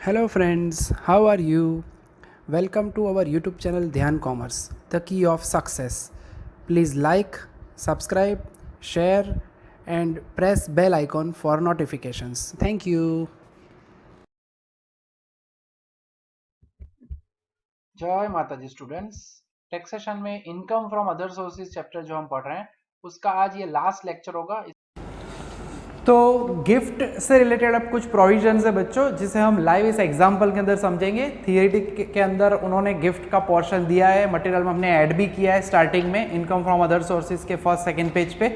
Hello friends, how are you? Welcome to our YouTube channel Dhyan Commerce, the key of success. Please like, subscribe, share and press bell icon for notifications. Thank you. जय माता जी students. Taxation में income from other sources chapter जो हम पढ़ रहे हैं उसका आज ये लास्ट लेक्चर होगा। तो गिफ्ट से रिलेटेड अब कुछ प्रोविजंस है बच्चों, जिसे हम लाइव इस एग्जांपल के अंदर समझेंगे। थियरी के अंदर उन्होंने गिफ्ट का पोर्शन दिया है, मटेरियल में हमने ऐड भी किया है स्टार्टिंग में इनकम फ्रॉम अदर सोर्सेज के फर्स्ट सेकंड पेज पे,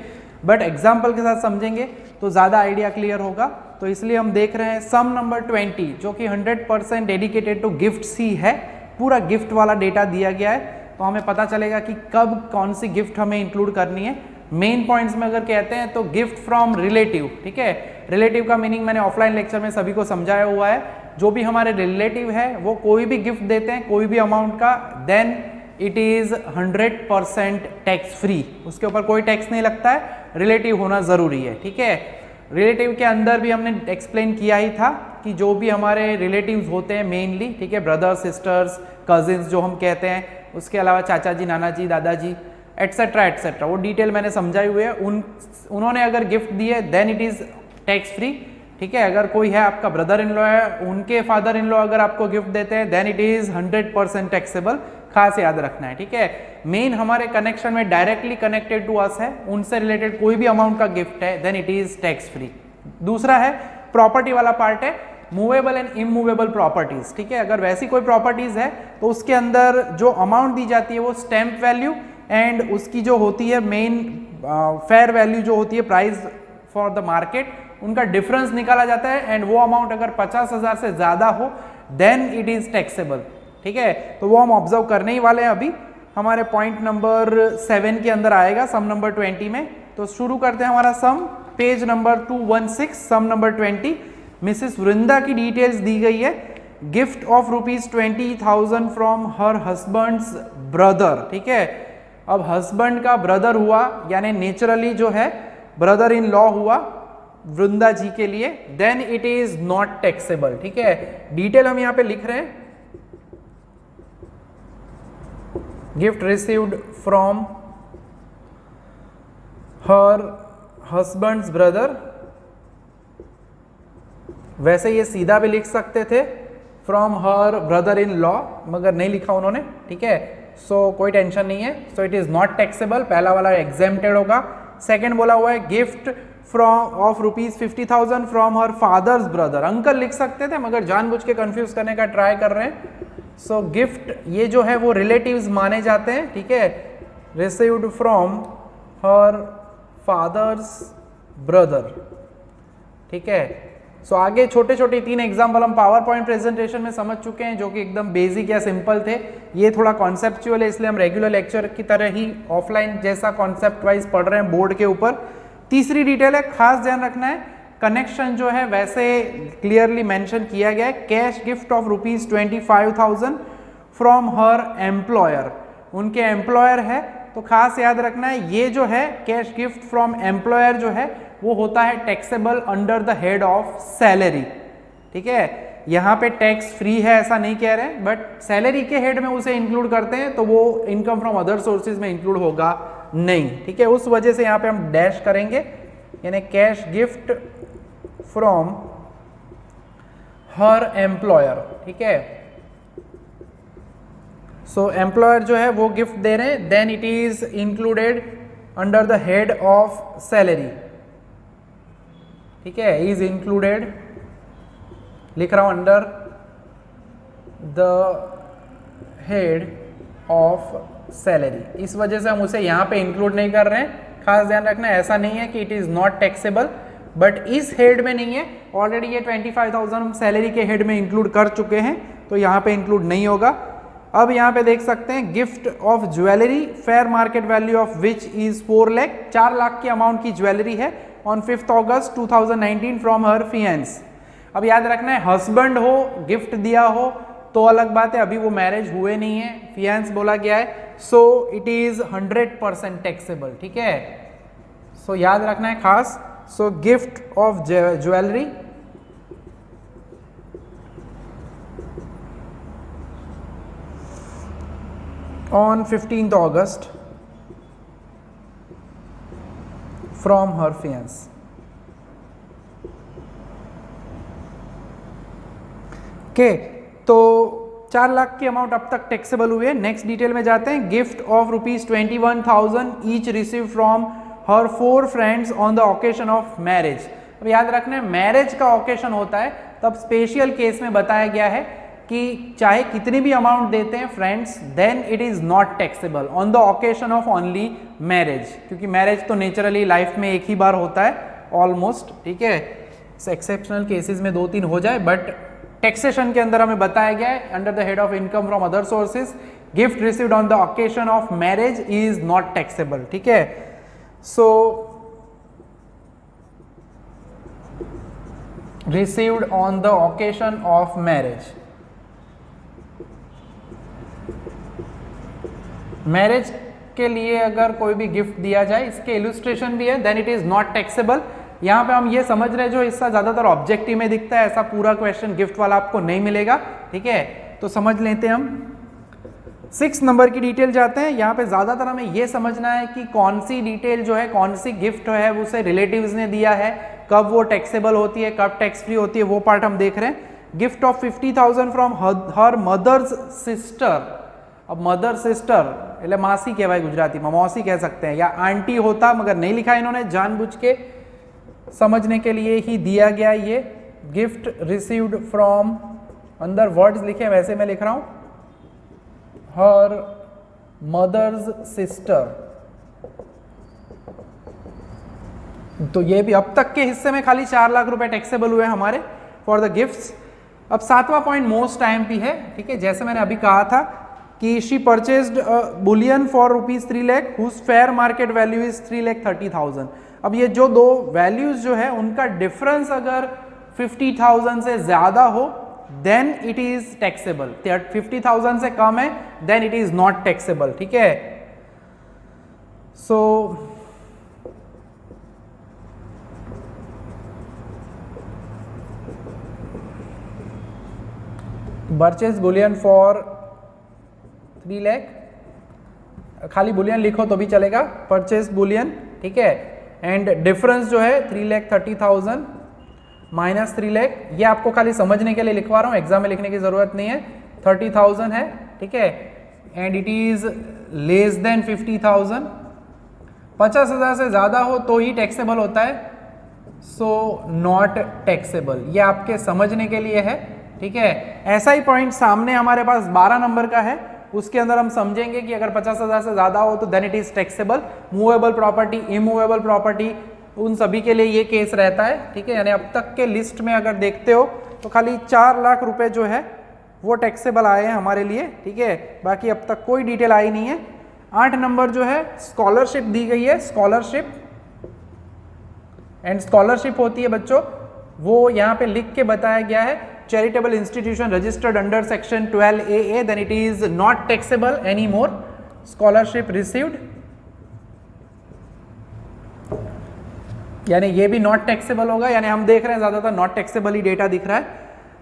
बट एग्जांपल के साथ समझेंगे तो ज़्यादा आइडिया क्लियर होगा। तो इसलिए हम देख रहे हैं सम नंबर 20 जो कि 100% डेडिकेटेड टू गिफ्ट्स ही है। पूरा गिफ्ट वाला डेटा दिया गया है, तो हमें पता चलेगा कि कब कौन सी गिफ्ट हमें इंक्लूड करनी है। मेन पॉइंट्स में अगर कहते हैं तो गिफ्ट फ्रॉम रिलेटिव, ठीक है। रिलेटिव का मीनिंग मैंने ऑफलाइन लेक्चर में सभी को समझाया हुआ है। जो भी हमारे रिलेटिव है वो कोई भी गिफ्ट देते हैं कोई भी अमाउंट का, then it is 100% tax free, उसके ऊपर कोई टैक्स नहीं लगता है। रिलेटिव होना जरूरी है, ठीक है। रिलेटिव के अंदर भी हमने एक्सप्लेन किया ही था कि जो भी हमारे रिलेटिव्स होते हैं मेनली, ठीक है, ब्रदर्स सिस्टर्स कजिन्स जो हम कहते हैं, उसके अलावा चाचा जी नाना जी दादाजी एटसेट्रा एटसेट्रा, वो डिटेल मैंने समझाई हुई है। उन्होंने अगर गिफ्ट दिए then it is tax free, ठीक है। अगर कोई है आपका ब्रदर इन लॉ है, उनके फादर इन लॉ अगर आपको गिफ्ट देते हैं देन इट इज 100% टैक्सेबल, खास याद रखना है, ठीक है। मेन हमारे कनेक्शन में डायरेक्टली कनेक्टेड टू अस है, उनसे रिलेटेड कोई भी अमाउंट का गिफ्ट है then it is tax free. दूसरा है प्रॉपर्टी वाला पार्ट है, मूवेबल एंड इमूवेबल प्रॉपर्टीज, ठीक है। अगर वैसी कोई प्रॉपर्टीज है तो उसके अंदर जो अमाउंट दी जाती है वो स्टैम्प वैल्यू एंड उसकी जो होती है मेन फेयर वैल्यू जो होती है प्राइस फॉर द मार्केट, उनका डिफरेंस निकाला जाता है एंड वो अमाउंट अगर 50,000 से ज्यादा हो देन इट इज टैक्सेबल, ठीक है। तो वो हम ऑब्जर्व करने ही वाले हैं अभी, हमारे पॉइंट नंबर 7 के अंदर आएगा सम नंबर 20 में। तो शुरू करते हैं हमारा सम, पेज नंबर 216, सम नंबर 20। मिसेस वृंदा की डिटेल्स दी गई है। Gift of ₹20,000 from her husband's brother, ठीक है। अब हस्बैंड का ब्रदर हुआ, यानी नेचुरली जो है ब्रदर इन लॉ हुआ वृंदा जी के लिए, then it is not taxable, ठीक है। डिटेल हम यहां पे लिख रहे हैं, gift received from her husband's brother, वैसे ये सीधा भी लिख सकते थे from her brother in law, मगर नहीं लिखा उन्होंने, ठीक है। सो कोई टेंशन नहीं है, so it is not taxable, पहला वाला एग्जेम्प्टेड होगा। सेकंड बोला हुआ है gift from of ₹50,000 from her father's brother, uncle लिख सकते थे मगर जानबूझ के कंफ्यूज करने का ट्राई कर रहे हैं। सो गिफ्ट ये जो है वो रिलेटिव्स माने जाते हैं, ठीक है। Received from her father's brother, ठीक है। सो आगे छोटे छोटे 3 एग्जाम्पल हम पावर पॉइंट प्रेजेंटेशन में समझ चुके हैं जो कि एकदम बेसिक या सिंपल थे। ये थोड़ा कॉन्सेप्चुअल है, इसलिए हम रेगुलर लेक्चर की तरह ही ऑफलाइन जैसा कॉन्सेप्ट वाइज पढ़ रहे हैं बोर्ड के ऊपर। तीसरी डिटेल है, खास ध्यान रखना है, कनेक्शन जो है वैसे क्लियरली मेंशन किया गया है। Cash gift of ₹25,000 from her employer, उनके एम्प्लॉयर है, तो खास याद रखना है ये जो है कैश गिफ्ट फ्रॉम एम्प्लॉयर जो है वो होता है taxable under the head of salary, ठीक है। यहाँ पे टैक्स फ्री है ऐसा नहीं कह रहे हैं, बट सैलरी के हेड में उसे इंक्लूड करते हैं तो वो इनकम फ्रॉम अदर सोर्सेज में इंक्लूड होगा नहीं, ठीक है। उस वजह से यहाँ पे हम डैश करेंगे, यानी cash gift from her employer, ठीक है। सो एम्प्लॉयर जो है वो गिफ्ट दे रहे हैं, then it is included under the head of salary, ठीक है। इज इंक्लूडेड लिख रहा हूं under the head of salary, इस वजह से हम उसे यहां पे इंक्लूड नहीं कर रहे हैं। खास ध्यान रखना, ऐसा नहीं है कि it is not taxable, but इस हेड में नहीं है। ऑलरेडी ये 25,000 हम सैलरी के हेड में इंक्लूड कर चुके हैं, तो यहां पे इंक्लूड नहीं होगा। अब यहां पे देख सकते हैं gift of jewellery, fair market value of which is 4 lakh, 4 lakh की अमाउंट की ज्वेलरी है on 5 August 2019 from her faience. अब याद रखना है हस्बैंड हो गिफ्ट दिया हो तो अलग बात है, अभी वो मैरिज हुए नहीं है, फियांस बोला गया है, सो इट इज 100% टैक्सेबल, ठीक है। सो याद रखना है खास, so gift of jewellery on 15th August from her fiance. Okay, तो 4 लाख की अमाउंट अब तक टैक्सेबल हुई है। नेक्स्ट डिटेल में जाते हैं। Gift of ₹21,000 each receive from her 4 friends on the occasion of marriage. अब याद रखना है, मैरिज का ओकेशन होता है तब स्पेशल केस में बताया गया है कि चाहे कितनी भी अमाउंट देते हैं friends, then it is not taxable on the occasion of only marriage, क्योंकि मैरिज तो नेचुरली लाइफ में एक ही बार होता है ऑलमोस्ट, ठीक है। एक्सेप्शनल केसेस में 2-3 हो जाए, बट टैक्सेशन के अंदर हमें बताया गया है under the head of income from other sources, gift received on the occasion of marriage is not taxable, ठीक है। So received on the occasion of marriage, marriage के लिए अगर कोई भी गिफ्ट दिया जाए, इसके इलुस्ट्रेशन भी है, then it is not taxable. यहाँ पे हम ये समझ रहे हैं, जो हिस्सा ज्यादातर ऑब्जेक्टिव में दिखता है, ऐसा पूरा क्वेश्चन गिफ्ट वाला आपको नहीं मिलेगा, ठीक है। तो समझ लेते हैं हम 6 नंबर की डिटेल जाते हैं। यहाँ पे ज्यादातर हमें ये समझना है कि कौन सी डिटेल जो है, कौन सी गिफ्ट है, उसे रिलेटिव्स ने दिया है, कब वो टैक्सेबल होती है, कब टैक्स फ्री होती है, वो पार्ट हम देख रहे हैं। Gift of 50,000 from her mother's sister. अब मदर सिस्टर એટલે માસી કહેવાય ગુજરાતીમાં, मौसी कह सकते हैं, या आंटी होता, मगर नहीं लिखा इन्होंने, जानबूझ के समझने के लिए ही दिया गया ये। गिफ्ट रिसीव्ड फ्रॉम, अंदर वर्ड्स लिखे वैसे मैं लिख रहा हूं, हर मदर्स सिस्टर। तो ये भी अब तक के हिस्से में खाली 4 लाख रुपए टैक्सेबल हुए हमारे फॉर द गिफ्ट्स। अब 7वां पॉइंट मोस्ट IMP है, ठीक है। जैसे मैंने अभी कहा था कि she purchased bullion for ₹3 lakh whose fair market value is 3,30,000। अब ये जो दो वैल्यूज जो है उनका डिफरेंस अगर 50,000 से ज्यादा हो देन इट इज टैक्सेबल, 50,000 से कम है then it is not taxable, ठीक है। So purchase bullion for 3 lakh, खाली बुलियन लिखो तो भी चलेगा, परचेज बुलियन, ठीक है। एंड डिफरेंस जो है 3,30,000 माइनस 3 लाख, ये आपको खाली समझने के लिए लिखवा रहा हूँ, एग्जाम में लिखने की जरूरत नहीं है। 30,000 है, ठीक है, and it is less than 50,000। 50,000 से ज्यादा हो तो ही टैक्सेबल होता है, सो नॉट टैक्सेबल। ये आपके समझने के लिए है, ठीक है। ऐसा ही पॉइंट सामने हमारे पास 12 नंबर का है, उसके अंदर हम समझेंगे कि अगर 50,000 से ज्यादा हो तो then it is taxable. Movable property, immovable property, उन सभी के लिए ये केस रहता है, ठीक है। यानी अब तक के लिस्ट में अगर देखते हो तो खाली 4 लाख रुपए जो है वो टैक्सेबल आए हैं हमारे लिए, ठीक है। बाकी अब तक कोई डिटेल आई नहीं है। 8 नंबर जो है स्कॉलरशिप दी गई है, स्कॉलरशिप, एंड स्कॉलरशिप होती है बच्चों, वो यहाँ पे लिख के बताया गया है, charitable institution registered under section 12AA, then it is not taxable any more. Scholarship received, यानी ये भी नॉट टैक्सेबल होगा, यानी हम देख रहे हैं ज्यादातर नॉट टैक्सेबल ही डेटा दिख रहा है।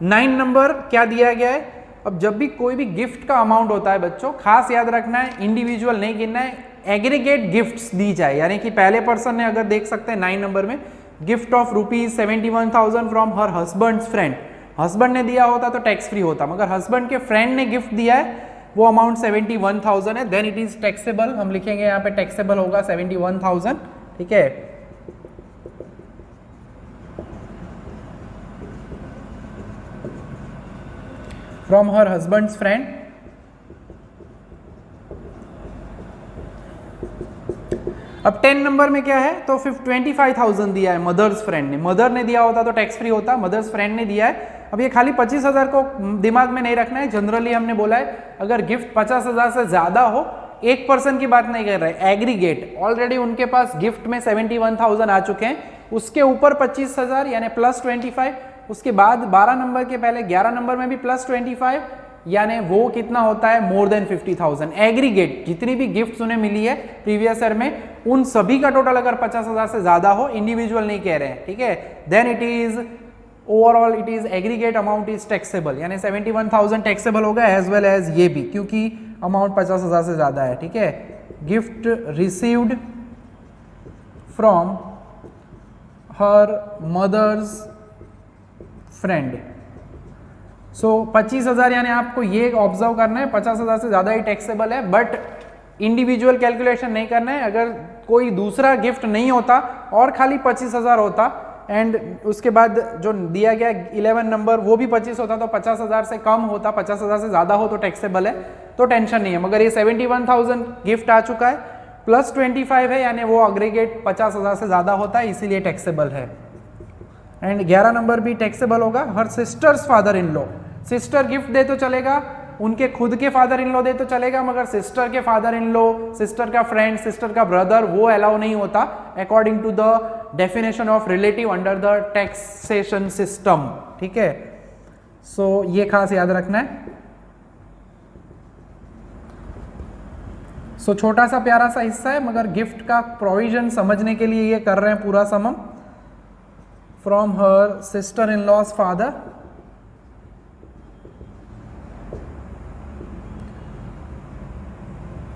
9 नंबर क्या दिया गया है। अब जब भी कोई भी गिफ्ट का अमाउंट होता है बच्चों, खास याद रखना है, इंडिविजुअल नहीं गिनना है, एग्रीगेट गिफ्ट्स दी जाए, यानी कि पहले पर्सन ने, अगर देख सकते हैं 9 नंबर में, gift of ₹71,000 from her husbands friend, husband ने दिया होता तो टैक्स फ्री होता, मगर हस्बैंड के फ्रेंड ने गिफ्ट दिया है, वो अमाउंट 71,000 है, देन इट इज टैक्सेबल। हम लिखेंगे यहाँ पे टैक्सेबल होगा 71,000, ठीक है। फ्रॉम हर हस्बैंड्स फ्रेंड, अब 10 नंबर में क्या है, तो 25,000 दिया है मदर्स फ्रेंड ने, मदर ने दिया होता तो टैक्स फ्री होता, मदर्स फ्रेंड ने दिया है। अब ये खाली 25,000 को दिमाग में नहीं रखना है, जनरली हमने बोला है अगर गिफ्ट 50,000 से ज्यादा हो, एक पर्सन की बात नहीं कर रहे, एग्रीगेट, ऑलरेडी उनके पास गिफ्ट में 71,000 आ चुके हैं, उसके ऊपर 25,000 यानी प्लस 25, उसके बाद 12 नंबर के पहले 11 नंबर में भी प्लस 25, यानी वो कितना होता है, मोर देन 50,000। एग्रीगेट जितनी भी गिफ्ट उन्हें मिली है प्रीवियस ईयर में, उन सभी का टोटल अगर 50,000 से ज्यादा हो, इंडिविजुअल नहीं कह रहे हैं, ठीक है, then it is overall it is aggregate amount is taxable, यानी 71,000 टैक्सेबल होगा, एज वेल एज ये भी, क्योंकि अमाउंट 50,000 से ज़्यादा है, ठीक है। Gift received from her mother's friend. So 25,000 यानी आपको ये ऑब्जर्व करना है 50,000 से ज़्यादा ही टैक्सेबल है, बट इंडिविजुअल कैलकुलेशन नहीं करना है। अगर कोई दूसरा गिफ्ट नहीं होता और खाली 25,000 होता एंड उसके बाद जो दिया गया 11 नंबर वो भी 25 होता तो 50,000 से कम होता, 50,000 से ज़्यादा हो तो टैक्सेबल है, तो टेंशन नहीं है। मगर ये 71,000 गिफ्ट आ चुका है प्लस 25 है यानी वो अग्रीगेट 50,000 से ज़्यादा होता है, इसीलिए टैक्सेबल है। एंड 11 नंबर भी टैक्सेबल होगा। Her sister's father in law, sister gift दे तो चलेगा, उनके खुद के फादर इन लॉ दे तो चलेगा, मगर सिस्टर के फादर इन लॉ, सिस्टर का फ्रेंड, सिस्टर का ब्रदर वो अलाउ नहीं होता according to the definition of relative under the taxation system, ठीक है। सो ये खास याद रखना है। सो छोटा सा प्यारा सा हिस्सा है, मगर गिफ्ट का प्रोविजन समझने के लिए ये कर रहे हैं पूरा समम। From her sister in law's father,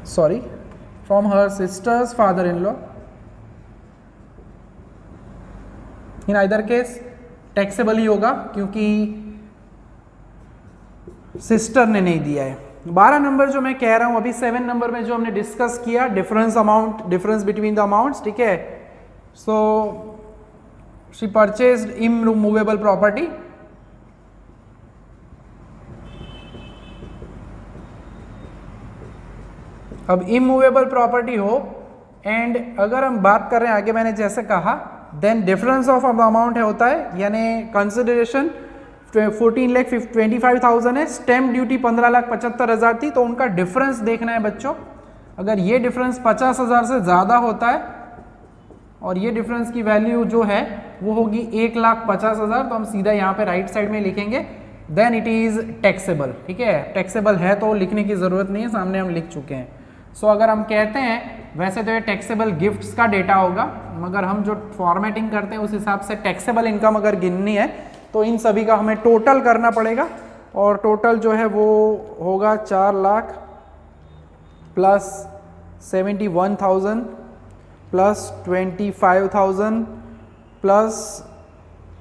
sorry from her sister's father in law, in either case taxable ही होगा क्योंकि सिस्टर ने नहीं दिया है। 12 नंबर जो मैं कह रहा हूं अभी 7 नंबर में जो हमने डिस्कस किया difference amount, difference between the amounts, ठीक है। So she purchased immovable property, अब इमूवेबल प्रॉपर्टी हो एंड अगर हम बात कर रहे हैं आगे मैंने जैसे कहा देन डिफरेंस ऑफ अमाउंट है होता है, यानी कंसिडरेशन 14,25,000 है, स्टैम्प ड्यूटी 15,75,000 थी, तो उनका डिफरेंस देखना है बच्चों। अगर ये डिफरेंस 50,000 से ज़्यादा होता है और ये डिफरेंस की वैल्यू जो है वो होगी 1,50,000, तो हम सीधा यहाँ पे राइट साइड में लिखेंगे देन इट इज़ टैक्सेबल, ठीक है। टैक्सेबल है तो लिखने की ज़रूरत नहीं है, सामने हम लिख चुके हैं। सो अगर हम कहते हैं वैसे तो ये टैक्सेबल गिफ्ट्स का डेटा होगा, मगर हम जो फॉर्मेटिंग करते हैं उस हिसाब से टैक्सेबल इनकम अगर गिननी है तो इन सभी का हमें टोटल करना पड़ेगा, और टोटल जो है वो होगा 4 लाख प्लस 71,000 प्लस 25,000 प्लस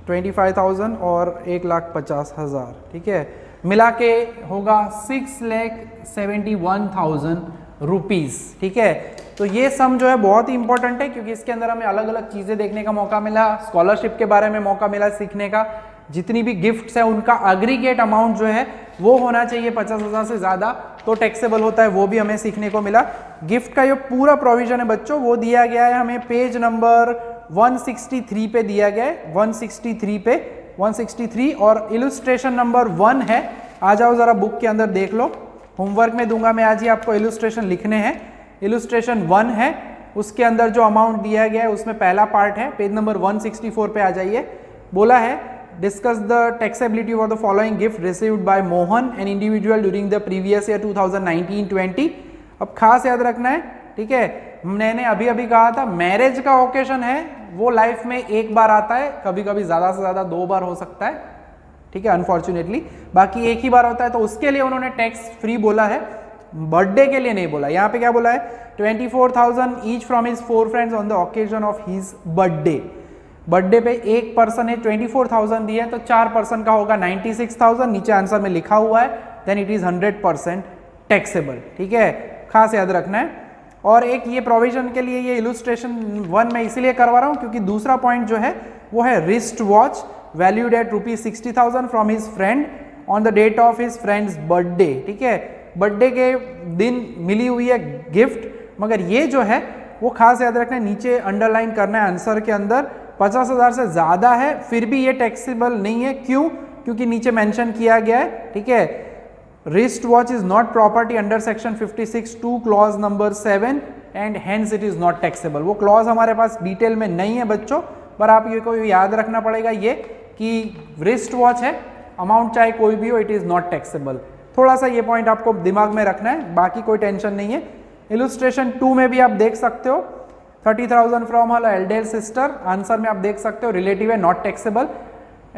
25,000 और 1,50,000, ठीक है, मिला के होगा 6,71,000 रुपीज़, ठीक है। तो ये सम जो है बहुत ही इंपॉर्टेंट है क्योंकि इसके अंदर हमें अलग अलग चीज़ें देखने का मौका मिला, स्कॉलरशिप के बारे में मौका मिला सीखने का, जितनी भी गिफ्ट्स है उनका अग्रीगेट अमाउंट जो है वो होना चाहिए 50,000 से ज़्यादा, तो टैक्सेबल होता है, वो भी हमें सीखने को मिला। गिफ्ट का जो पूरा प्रोविजन है बच्चों वो दिया गया है हमें पेज नंबर 163 पे दिया गया है, 163 पे 163, और इलुस्ट्रेशन नंबर 1 है। आ जाओ ज़रा बुक के अंदर देख लो, होमवर्क में दूंगा मैं आज ही आपको, इलुस्ट्रेशन लिखने हैं। इलुस्ट्रेशन 1 है, उसके अंदर जो अमाउंट दिया गया है उसमें पहला पार्ट है, पेज नंबर 164 पे आ जाइए। बोला है discuss the taxability for the following gift received by Mohan an individual during the previous year 2019-20। अब खास याद रखना है, ठीक है, मैंने अभी अभी कहा था मैरिज का ओकेशन है वो लाइफ में एक बार आता है, कभी कभी ज़्यादा से ज़्यादा 2 बार हो सकता है, ठीक है, अनफॉर्चुनेटली, बाकी एक ही बार होता है, तो उसके लिए उन्होंने टैक्स फ्री बोला है, बर्थडे के लिए नहीं बोला। यहाँ पे क्या बोला है 24,000 each from his 4 friends on the occasion of his birthday. Birthday पे एक पर्सन ने 24,000 दिया है तो 4 पर्सन का होगा 96,000, नीचे आंसर में लिखा हुआ है, देन इट इज 100% टैक्सेबल, ठीक है, खास याद रखना है। और एक ये प्रोविजन के लिए ये इलुस्ट्रेशन 1 में इसीलिए करवा रहा हूँ क्योंकि दूसरा पॉइंट जो है वो है wrist watch valued at ₹60,000 from his friend on the date of his friend's birthday, ठीक है, बर्थडे के दिन मिली हुई है गिफ्ट, मगर ये जो है वो खास याद रखना है, नीचे अंडरलाइन करना है आंसर के अंदर, 50,000 से ज़्यादा है फिर भी ये टैक्सेबल नहीं है। क्यों? क्योंकि नीचे मेंशन किया गया है, ठीक है, wrist watch is not property under section 56(2) clause number 7 and hence it is not taxable. वो क्लॉज हमारे पास डिटेल में नहीं है बच्चों, पर आप ये को याद रखना पड़ेगा ये कि रिस्ट वॉच है, अमाउंट चाहे कोई भी हो, इट इज नॉट टैक्सेबल। थोड़ा सा ये पॉइंट आपको दिमाग में रखना है, बाकी कोई टेंशन नहीं है। इलुस्ट्रेशन 2 में भी आप देख सकते हो 30,000 from her Elder sister, answer में आप देख सकते हो रिलेटिव है, नॉट टैक्सेबल।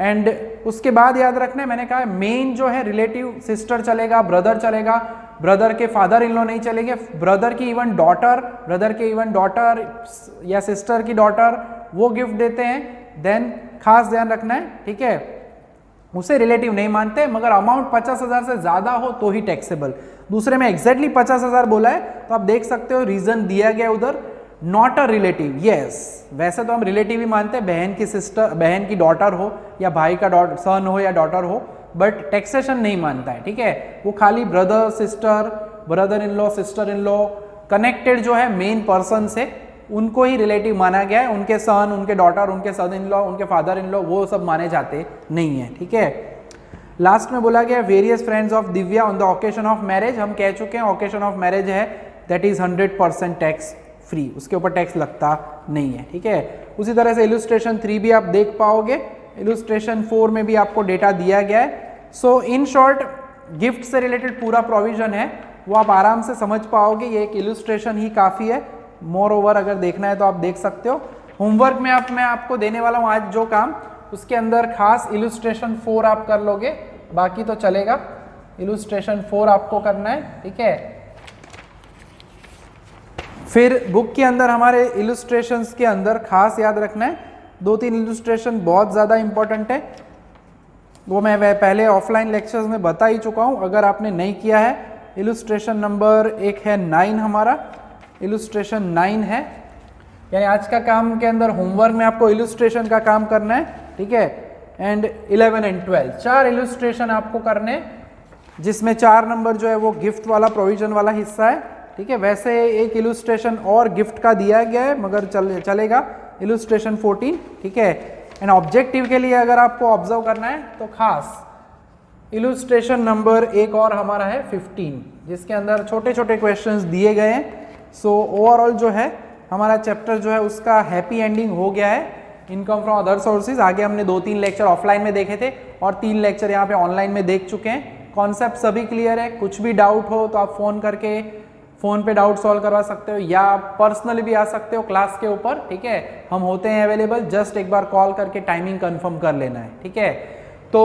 एंड उसके बाद याद रखना है, मैंने कहा मेन जो है रिलेटिव सिस्टर चलेगा, ब्रदर चलेगा, ब्रदर के फादर इन लॉ नहीं चलेंगे, ब्रदर की इवन डॉटर या सिस्टर की डॉटर वो गिफ्ट देते हैं, देन खास ध्यान रखना है, ठीक है, उसे रिलेटिव नहीं मानते, मगर अमाउंट 50,000 से ज्यादा हो तो ही टैक्सेबल। दूसरे में एग्जैक्टली 50,000 बोला है, तो आप देख सकते हो रीजन दिया गया उधर, नॉट अ रिलेटिव। यस, वैसे तो हम रिलेटिव ही मानते हैं, बहन की डॉटर हो या भाई का सन हो या डॉटर हो, बट टैक्सेशन नहीं मानता है, ठीक है, वो खाली brother sister, brother in law, sister in law, connected जो है मेन पर्सन से, उनको ही रिलेटिव माना गया है, उनके सन, उनके डॉटर, उनके सन इन लॉ, उनके फादर इन लॉ, वो सब माने जाते नहीं है, ठीक है। लास्ट में बोला गया various friends of Divya on the occasion of marriage, हम कह चुके हैं ओकेशन ऑफ मैरिज है दैट इज 100% टैक्स फ्री, उसके ऊपर टैक्स लगता नहीं है, ठीक है। उसी तरह से इलुस्ट्रेशन 3 भी आप देख पाओगे, इलुस्ट्रेशन 4 में भी आपको डेटा दिया गया है। सो इन शॉर्ट गिफ्ट से रिलेटेड पूरा प्रोविजन है, वो आप आराम से समझ पाओगे, ये एक इलुस्ट्रेशन ही काफ़ी है। मोर ओवर अगर देखना है तो आप देख सकते हो। होमवर्क में मैं आपको देने वाला हूँ आज जो काम, उसके अंदर खास इलुस्ट्रेशन 4 आप कर लोगे, बाकी तो चलेगा। इलुस्ट्रेशन 4 आपको करना है, ठीक है। फिर बुक के अंदर हमारे इलुस्ट्रेशंस के अंदर खास याद रखना है 2-3 इलुस्ट्रेशन बहुत ज़्यादा इंपॉर्टेंट है, वो मैं पहले ऑफलाइन लेक्चर्स में बता ही चुका हूँ, अगर आपने नहीं किया है। इलुस्ट्रेशन नंबर 1 है 9, हमारा इलुस्ट्रेशन 9 है, यानी आज का काम के अंदर होमवर्क में आपको इलुस्ट्रेशन का काम करना है, ठीक है। एंड 11 एंड 12 4 इलुस्ट्रेशन आपको करने, जिसमें 4 नंबर जो है वो गिफ्ट वाला प्रोविजन वाला हिस्सा है, ठीक है। वैसे एक इलुस्ट्रेशन और गिफ्ट का दिया गया है, मगर चलेगा, इलुस्ट्रेशन 14, ठीक है। एंड ऑब्जेक्टिव के लिए अगर आपको ऑब्जर्व करना है तो खास इलुस्ट्रेशन नंबर 1 और हमारा है 15, जिसके अंदर छोटे छोटे क्वेश्चंस दिए गए हैं। सो ओवरऑल जो है हमारा चैप्टर जो है उसका हैप्पी एंडिंग हो गया है, इनकम फ्रॉम अदर सोर्सेज। आगे हमने 2-3 लेक्चर ऑफलाइन में देखे थे और 3 लेक्चर यहाँ पे ऑनलाइन में देख चुके हैं। कॉन्सेप्ट सभी क्लियर है, कुछ भी डाउट हो तो आप फ़ोन पे डाउट सॉल्व करवा सकते हो, या पर्सनली भी आ सकते हो क्लास के ऊपर, ठीक है। हम होते हैं अवेलेबल, जस्ट एक बार कॉल करके टाइमिंग कंफर्म कर लेना है, ठीक है। तो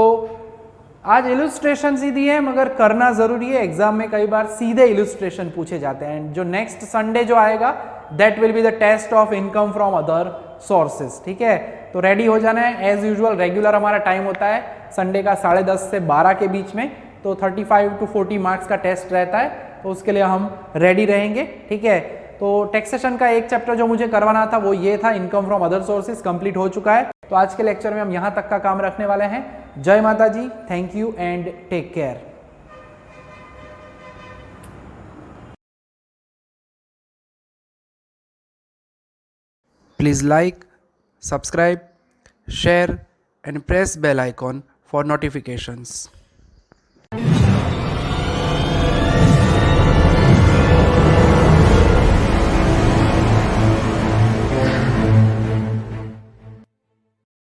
आज इलुस्ट्रेशन ही दिए हैं, मगर करना जरूरी है, एग्जाम में कई बार सीधे इलुस्ट्रेशन पूछे जाते हैं। जो नेक्स्ट संडे जो आएगा that will be the test of income from other sources, ठीक है। तो रेडी हो जाना है, एज यूजुअल रेगुलर हमारा टाइम होता है संडे का 10:30 से 12 के बीच में, तो 35 to 40 मार्क्स का टेस्ट रहता है, तो उसके लिए हम रेडी रहेंगे, ठीक है। तो टैक्सेशन का एक चैप्टर जो मुझे करवाना था वो ये था, income from other sources, complete हो चुका है। तो आज के लेक्चर में हम यहाँ तक का काम रखने वाले हैं। जय माता जी, thank you and take care. Please like, subscribe, share and press bell icon for notifications.